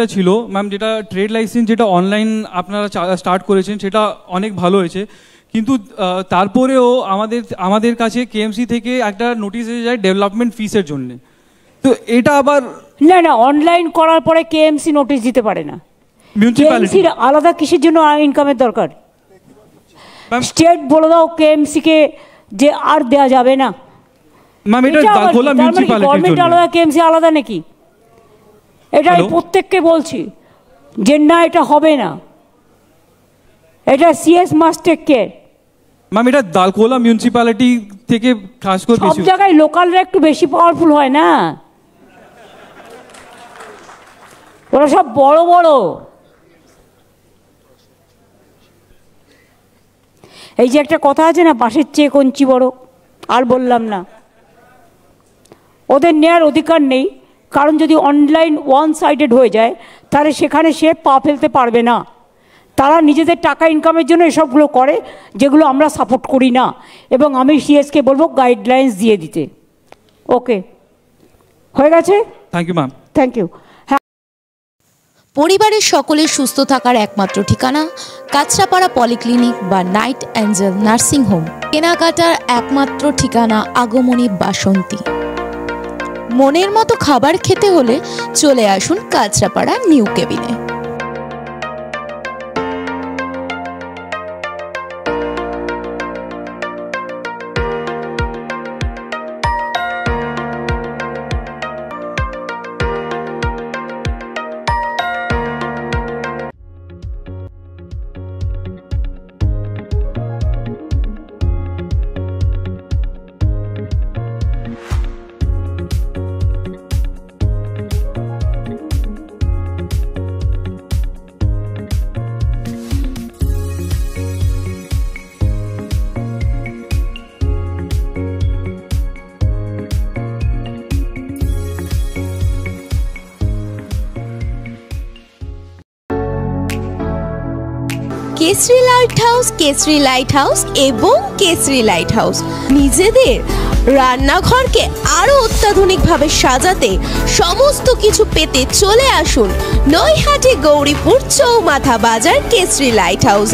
ছিল ম্যাম, যেটা trade licence যেটা অনলাইন আপনারা স্টার্ট করেছেন সেটা অনেক ভালো হয়েছে, কিন্তু তারপরেও আমাদের কাছে কেএমসি থেকে একটা নোটিশ এসে যায় ডেভেলপমেন্ট ফিসের জন্য। তো এটা আবার না অনলাইন করার পরে কেএমসি নোটিশ দিতে পারে না। মিউনিসিপ্যালিটির আলাদা কিসের জন্য ইনকামের দরকার? স্টেট বলে দাও কেএমসি কে যে আর দেওয়া যাবে না। ম্যাম এটা দালখোলা মিউনিসিপ্যালিটির গভর্নমেন্ট জন্য। আলাদা কেএমসি আলাদা নাকি? এটাই প্রত্যেককে বলছি যে না, এটা হবে না, এটা CS must take care. Ma'am এটা দালখোলা মিউনিসিপ্যালিটি থেকে কাজ করে সব জায়গায় লোকালরা একটু বেশি পাওয়ারফুল হয় না, ওরা সব বড় বড়। এই যে একটা কথা আছে না, বাঁশের চেয়ে কঞ্চি বড়, আর বললাম না। ওদের নেয়ার অধিকার নেই, কারণ যদি অনলাইন ওয়ান সাইডেড হয়ে যায় তাহলে সেখানে সে পা ফেলতে পারবে না। তারা নিজেদের টাকা ইনকামের জন্য এসবগুলো করে, যেগুলো আমরা সাপোর্ট করি না। এবং আমি সিএসকে বলবো গাইডলাইন্স দিয়ে দিতে। ওকে, হয়ে গেছে। Thank you ma'am. Thank you. পরিবারের সকলের সুস্থ থাকার একমাত্র ঠিকানা কাঁচরাপাড়া পলিক্লিনিক বা নাইট অ্যাঞ্জেল নার্সিং হোম। কেনাকাটার একমাত্র ঠিকানা আগমনী বাসন্তী। মনের মতো খাবার খেতে হলে চলে আসুন কাঁচরাপাড়া নিউ কেবিনে। কেসরি লাইট হাউস এবং কেসরি লাইট হাউস নিজেদের রান্নাঘরকে আরো অত্যাধুনিকভাবে সাজাতে, সমস্ত কিছু পেতে চলে আসুন নৈহাটি গৌরীপুর চৌমাথা বাজার কেসরি লাইট হাউস।